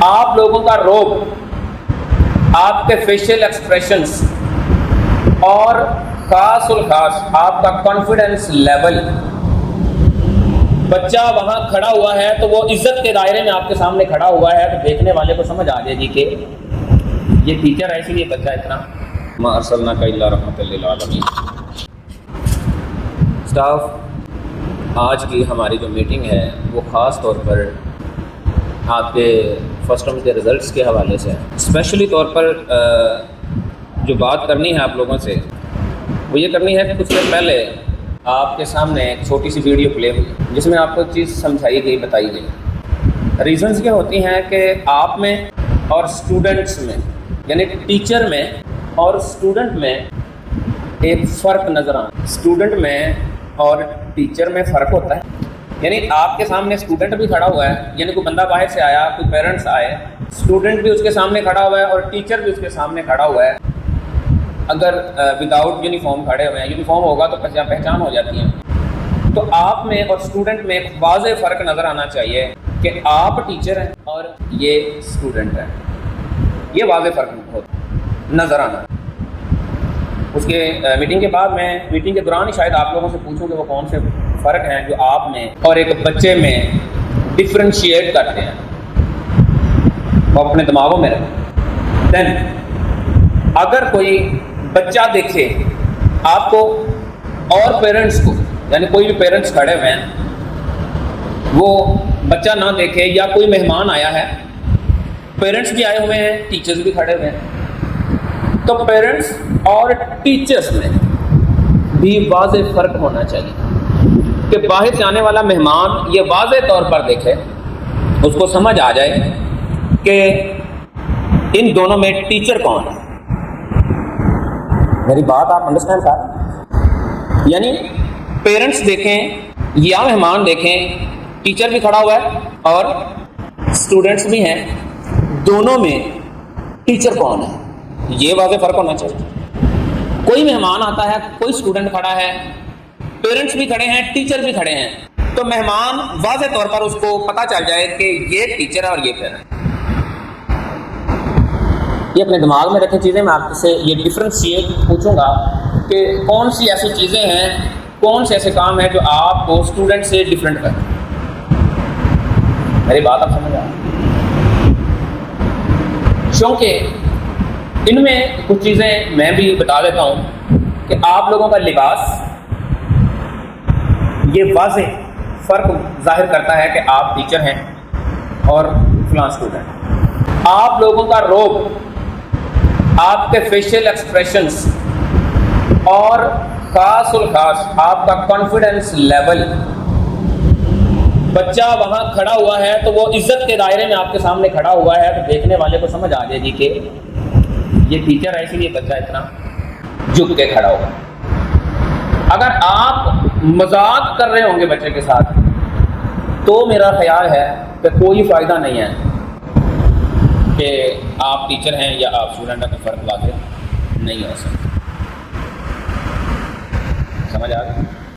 آپ لوگوں کا روب، آپ کے فیشل ایکسپریشنز اور خاص الخاص آپ کا کانفیڈنس لیول، بچہ وہاں کھڑا ہوا ہے تو وہ عزت کے دائرے میں آپ کے سامنے کھڑا ہوا ہے تو دیکھنے والے کو سمجھ آ جائے گی کہ یہ ٹیچر ہے، اسی لیے بچہ اتنا ما ارسلناک الا رحمۃ للعالمین۔ اسٹاف، آج کی ہماری جو میٹنگ ہے وہ خاص طور پر آپ کے فرسٹ ٹرم کے رزلٹس کے حوالے سے اسپیشلی طور پر جو بات کرنی ہے آپ لوگوں سے وہ یہ کرنی ہے کہ کچھ دیر پہلے آپ کے سامنے ایک چھوٹی سی ویڈیو پلے ہوئی جس میں آپ کو چیز سمجھائی گئی، بتائی گئی۔ ریزنز کیا ہوتی ہیں کہ آپ میں اور اسٹوڈنٹس میں، یعنی ٹیچر میں اور اسٹوڈنٹ میں ایک فرق نظر آنا۔ اسٹوڈنٹ میں اور ٹیچر میں فرق ہوتا ہے، یعنی آپ کے سامنے اسٹوڈنٹ بھی کھڑا ہوا ہے، یعنی کوئی بندہ باہر سے آیا، کوئی پیرنٹس آئے، اسٹوڈنٹ بھی اس کے سامنے کھڑا ہوا ہے اور ٹیچر بھی اس کے سامنے کھڑا ہوا ہے۔ اگر وداؤٹ یونیفارم کھڑے ہوئے ہیں، یونیفارم ہوگا تو پہچان ہو جاتی ہیں۔ تو آپ میں اور اسٹوڈنٹ میں ایک واضح فرق نظر آنا چاہیے کہ آپ ٹیچر ہیں اور یہ اسٹوڈنٹ ہے، یہ واضح فرق نظر آنا۔ اس کے میٹنگ کے بعد میں میٹنگ کے دوران ہی شاید آپ لوگوں سے پوچھوں کہ وہ کون سے فرق ہیں جو آپ میں اور ایک بچے میں ڈفرینشیٹ کرتے ہیں، وہ اپنے دماغوں میں رکھیں۔ دین اگر کوئی بچہ دیکھے آپ کو اور پیرنٹس کو، یعنی کوئی بھی پیرنٹس کھڑے ہوئے ہیں، وہ بچہ نہ دیکھے، یا کوئی مہمان آیا ہے، پیرنٹس بھی آئے ہوئے ہیں، ٹیچرز بھی کھڑے ہوئے ہیں، تو پیرنٹس اور ٹیچرز میں بھی واضح فرق ہونا چاہیے کہ باہر سے آنے والا مہمان یہ واضح طور پر دیکھے، اس کو سمجھ آ جائے کہ ان دونوں میں ٹیچر کون ہے۔ میری بات آپ انڈرسٹینڈ کر، یعنی پیرنٹس دیکھیں یا مہمان دیکھیں، ٹیچر بھی کھڑا ہوا ہے اور اسٹوڈنٹس بھی ہیں، دونوں میں ٹیچر کون ہے یہ واضح فرق ہونا چاہیے۔ کوئی مہمان آتا ہے، کوئی اسٹوڈنٹ کھڑا ہے، پیرنٹس بھی کھڑے ہیں، ٹیچر بھی کھڑے ہیں، تو مہمان واضح طور پر اس کو پتہ چل جائے کہ یہ ٹیچر ہے اور یہ پیرنٹ۔ یہ اپنے دماغ میں رکھیں چیزیں۔ میں آپ سے یہ ڈفرینشیٹ پوچھوں گا کہ کون سی ایسی چیزیں ہیں، کون سے ایسے کام ہیں جو آپ کو اسٹوڈنٹ سے ڈفرینٹ کریں۔ میری بات آپ سمجھ آئے؟ چونکہ ان میں کچھ چیزیں میں بھی بتا دیتا ہوں کہ آپ لوگوں کا لباس یہ واضح فرق ظاہر کرتا ہے کہ آپ ٹیچر ہیں اور فلاں اسٹوڈنٹ۔ آپ لوگوں کا روب، آپ کے فیشل ایکسپریشنز اور خاص الخاص آپ کا کانفیڈنس لیول، بچہ وہاں کھڑا ہوا ہے تو وہ عزت کے دائرے میں آپ کے سامنے کھڑا ہوا ہے تو دیکھنے والے کو سمجھ آ جائے گی کہ یہ ٹیچر ہے، اسی لیے بچہ اتنا جھک کے کھڑا ہوگا۔ اگر آپ مذاق کر رہے ہوں گے بچے کے ساتھ تو میرا خیال ہے کہ کوئی فائدہ نہیں ہے کہ آپ ٹیچر ہیں یا آپ اسٹوڈنٹ ہیں، تو فرق واضح نہیں ہو سکتا۔ سمجھ آ گئی؟